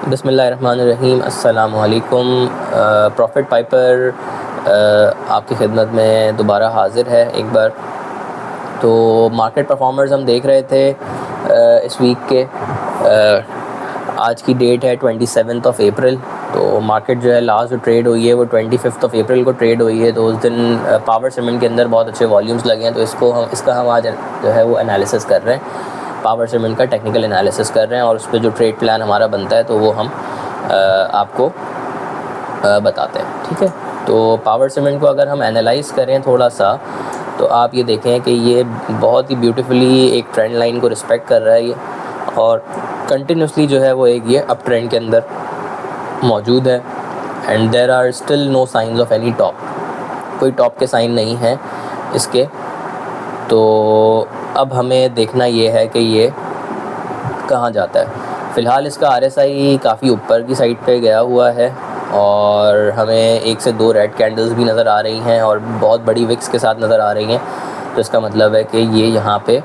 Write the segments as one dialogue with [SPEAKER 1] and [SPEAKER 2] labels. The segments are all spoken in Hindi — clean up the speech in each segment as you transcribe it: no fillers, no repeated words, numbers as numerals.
[SPEAKER 1] बिस्मिल्लाहिर्रहमानिर्रहीम। अस्सलाम वालेकुम। प्रॉफिट पाइपर आपकी खिदमत में दोबारा हाज़िर है एक बार। तो मार्केट परफॉर्मर्स हम देख रहे थे इस वीक के। आज की डेट है 27 अप्रैल। तो मार्केट जो है लास्ट जो ट्रेड हुई है वो 25 अप्रैल को ट्रेड हुई है। तो उस दिन पावर सीमेंट के अंदर बहुत अच्छे वॉल्यूम्स लगे हैं। तो इसका हम आज जो है वो एनालिसिस कर रहे हैं, पावर सीमेंट का टेक्निकल एनालिसिस कर रहे हैं और उस पर जो ट्रेड प्लान हमारा बनता है तो वो हम आपको बताते हैं। ठीक है, तो पावर सीमेंट को अगर हम एनालाइज़ करें थोड़ा सा तो आप ये देखें कि ये बहुत ही ब्यूटीफुली एक ट्रेंड लाइन को रिस्पेक्ट कर रहा है ये, और कंटिन्यूसली जो है वो एक ये अप ट्रेंड के अंदर मौजूद है। And there are still no science of any top, कोई टॉप के साइन नहीं है इसके। तो अब हमें देखना ये है कि ये कहाँ जाता है। फ़िलहाल इसका RSI काफ़ी ऊपर की साइड पे गया हुआ है और हमें 1 से 2 रेड कैंडल्स भी नज़र आ रही हैं और बहुत बड़ी विक्स के साथ नज़र आ रही हैं। तो इसका मतलब है कि ये यहाँ पे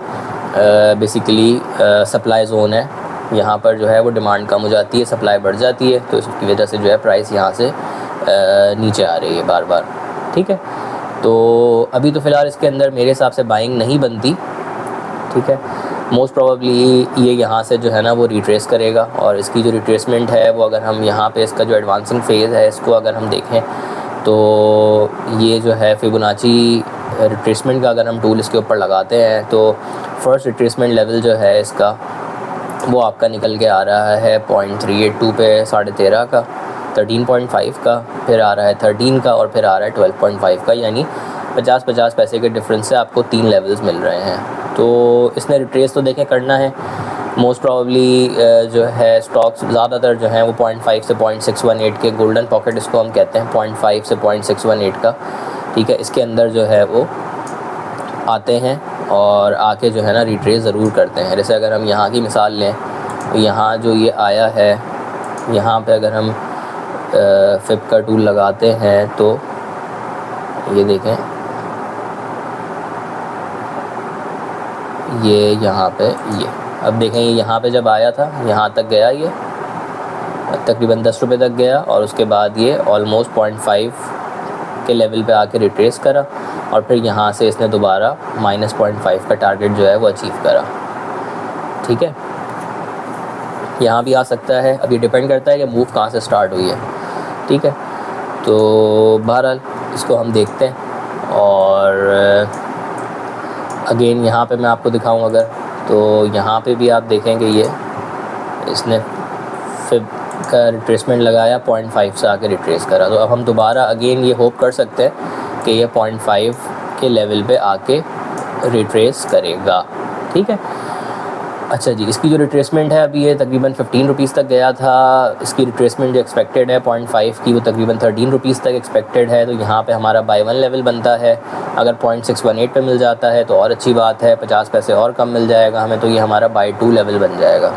[SPEAKER 1] बेसिकली सप्लाई ज़ोन है। यहाँ पर जो है वो डिमांड कम हो जाती है, सप्लाई बढ़ जाती है, तो इसकी वजह से जो है प्राइस यहाँ से नीचे आ रही है बार बार। ठीक है, तो अभी तो फ़िलहाल इसके अंदर मेरे हिसाब से बाइंग नहीं बनती। ठीक है, मोस्ट प्रोबेबली ये यहाँ से जो है ना वो रिट्रेस करेगा और इसकी जो रिट्रेसमेंट है वो अगर हम यहाँ पे इसका जो एडवांसिंग फेज़ है इसको अगर हम देखें तो ये जो है फिबोनाची रिट्रेसमेंट का अगर हम टूल इसके ऊपर लगाते हैं तो फर्स्ट रिट्रेसमेंट लेवल जो है इसका वो आपका निकल के आ रहा है 0.382 पे 13.5 का, 13.5 का, फिर आ रहा है 13 का और फिर आ रहा है 12.5 का, यानी 50-50 पैसे के डिफरेंस से आपको 3 लेवल्स मिल रहे हैं। तो इसने रिट्रेस तो देखें करना है। मोस्ट प्रोबेबली जो है स्टॉक्स ज़्यादातर जो हैं वो 0.5 से 0.618 के गोल्डन पॉकेट इसको हम कहते हैं, 0.5 से 0.618 का। ठीक है, इसके अंदर जो है वो आते हैं और आके जो है ना रिट्रेस ज़रूर करते हैं। जैसे अगर हम यहाँ की मिसाल लें तो यहाँ जो ये आया है, यहाँ पे अगर हम फिब का टूल लगाते हैं तो ये देखें, ये यहाँ पे ये अब देखें, ये यहाँ पे जब आया था यहाँ तक गया, ये तकरीबन 10 रुपये तक गया और उसके बाद ये ऑलमोस्ट 0.5 के लेवल पे आके रिट्रेस करा और फिर यहाँ से इसने दोबारा -0.5 का टारगेट जो है वो अचीव करा। ठीक है, यहाँ भी आ सकता है, अब ये डिपेंड करता है कि मूव कहाँ से स्टार्ट हुई है। ठीक है, तो बहरहाल इसको हम देखते हैं और अगेन यहाँ पे मैं आपको दिखाऊं अगर, तो यहाँ पे भी आप देखें कि ये इसने फिब का रिट्रेसमेंट लगाया, 0.5 से आके रिट्रेस करा। तो अब हम दोबारा अगेन ये होप कर सकते हैं कि ये 0.5 के लेवल पे आके रिट्रेस करेगा। ठीक है, अच्छा जी, इसकी जो रिट्रेसमेंट है अभी ये तकरीबन 15 रुपीज़ तक गया था। इसकी रिट्रेसमेंट जो एक्सपेक्टेड है 0.5 की वो तकरीबन 13 रुपीज़ तक एक्सपेक्टेड है। तो यहाँ पे हमारा बाय वन लेवल बनता है। अगर 0.618 पे मिल जाता है तो और अच्छी बात है, 50 पैसे और कम मिल जाएगा हमें, तो ये हमारा बाय टू लेवल बन जाएगा।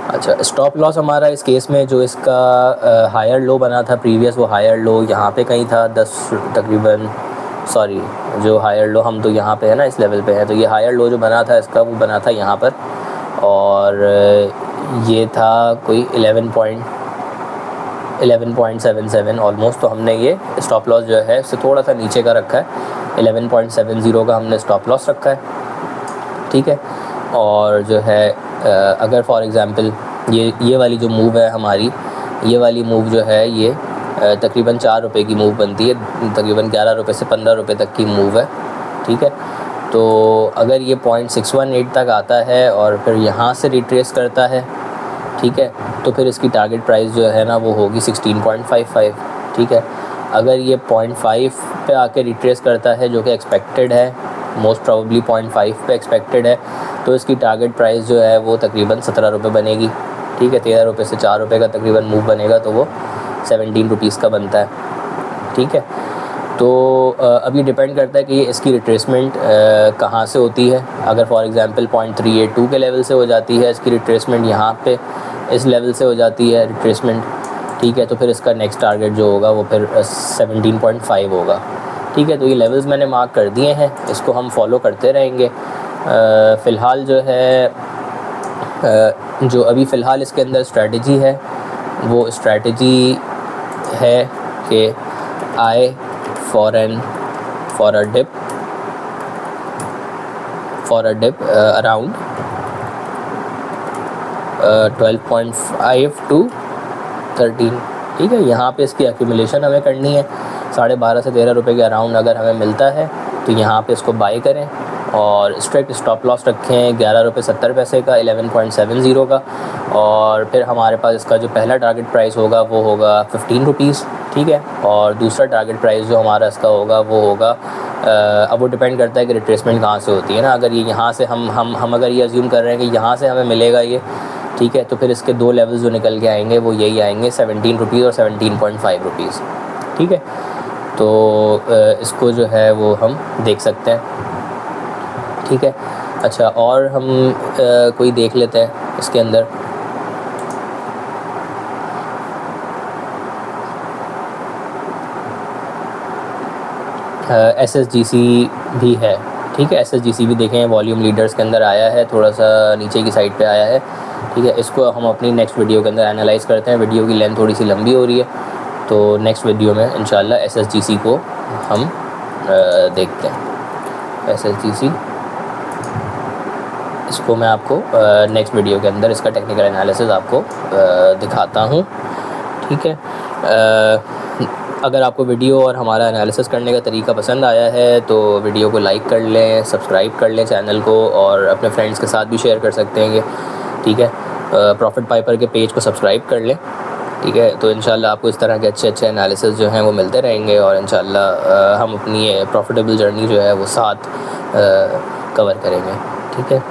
[SPEAKER 1] अच्छा, स्टॉप लॉस हमारा इस केस में जो इसका हायर लो बना था प्रीवियस, वो हायर लो यहाँ पे कहीं था 10 तकरीबन, सॉरी जो हायर लो हम तो यहाँ पे है ना इस लेवल पे है, तो ये हायर लो जो बना था इसका वो बना था यहाँ पर और ये था कोई 11.77 ऑलमोस्ट। तो हमने ये स्टॉप लॉस जो है इससे थोड़ा सा नीचे का रखा है, 11.70 का हमने स्टॉप लॉस रखा है। ठीक है, और जो है अगर फॉर एग्ज़ाम्पल ये वाली जो मूव है हमारी, ये वाली मूव जो है ये तकरीबन 4 रुपये की मूव बनती है, तकरीबन 11 रुपये से 15 रुपये तक की मूव है। ठीक है, तो अगर ये 0.618 तक आता है और फिर यहाँ से रिट्रेस करता है, ठीक है, तो फिर इसकी टारगेट प्राइस जो है ना वो होगी 16.55। ठीक है, अगर ये 0.5 पे आके रिट्रेस करता है जो कि एक्सपेक्टेड है, मोस्ट प्रोबेबली 0.5 पे एक्सपेक्टेड है, तो इसकी टारगेट प्राइस जो है वो तकरीबन 17 रुपये बनेगी। ठीक है, 13 रुपये से 4 रुपये का तकरीबन मूव बनेगा तो वो 17 रुपीज़ का बनता है। ठीक है, तो अब ये डिपेंड करता है कि ये इसकी रिट्रेसमेंट कहाँ से होती है। अगर फॉर एग्ज़ाम्पल 0.382 के लेवल से हो जाती है इसकी रिट्रेसमेंट, यहाँ पे इस लेवल से हो जाती है रिट्रेसमेंट, ठीक है, तो फिर इसका नेक्स्ट टारगेट जो होगा वो फिर 17.5 होगा। ठीक है, तो ये लेवल्स मैंने मार्क कर दिए हैं, इसको हम फॉलो करते रहेंगे। फ़िलहाल जो है जो अभी फ़िलहाल इसके अंदर स्ट्रेटजी है वो स्ट्रैटेजी है कि I for a dip around 12.5 to 13, ठीक है। यहाँ पे इसकी एक्यूमुलेशन हमें करनी है। 12.5 से 13 रुपये के अराउंड अगर हमें मिलता है तो यहाँ पे इसको बाई करें और स्ट्रिक्ट स्टॉप लॉस रखें 11.70 रुपये का, 11.70 का। और फिर हमारे पास इसका जो पहला टारगेट प्राइस होगा वो होगा 15 रुपीज़, ठीक है। और दूसरा टारगेट प्राइस जो हमारा इसका होगा वो होगा अब वो डिपेंड करता है कि रिट्रेसमेंट कहाँ से होती है ना। अगर ये यहाँ से हम अगर ये अज्यूम कर रहे हैं कि यहाँ से हमें मिलेगा ये, ठीक है, तो फिर इसके दो लेवल्स जो निकल के आएंगे वो यही आएंगे, 17 रुपीज़ और 17.5 रुपीज़, ठीक है। तो इसको जो है वो हम देख सकते हैं, ठीक है। अच्छा, और हम कोई देख लेते हैं इसके अंदर। SSGC भी है, ठीक है। SSGC भी देखें, वॉल्यूम लीडर्स के अंदर आया है, थोड़ा सा नीचे की साइड पे आया है, ठीक है। इसको हम अपनी नेक्स्ट वीडियो के अंदर एनालाइज़ करते हैं। वीडियो की लेंथ थोड़ी सी लंबी हो रही है, तो नेक्स्ट वीडियो में इंशाल्लाह SSGC को हम देखते हैं। SSGC इसको मैं आपको नेक्स्ट वीडियो के अंदर इसका टेक्निकल एनालिसिस आपको दिखाता हूँ, ठीक है। अगर आपको वीडियो और हमारा एनालिसिस करने का तरीका पसंद आया है तो वीडियो को लाइक कर लें, सब्सक्राइब कर लें चैनल को, और अपने फ्रेंड्स के साथ भी शेयर कर सकते हैं ये, ठीक है। प्रॉफिट पाइपर के पेज को सब्सक्राइब कर लें, ठीक है। तो इंशाल्लाह आपको इस तरह के अच्छे एनालिसिस जो हैं वो मिलते रहेंगे, और इंशाल्लाह हम अपनी प्रॉफिटेबल जर्नी जो है वो साथ कवर करेंगे, ठीक है।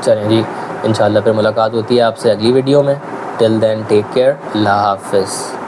[SPEAKER 1] चलें जी, इंशाल्लाह फिर मुलाकात होती है आपसे अगली वीडियो में। टिल देन टेक केयर, अल्लाह हाफ़िज़।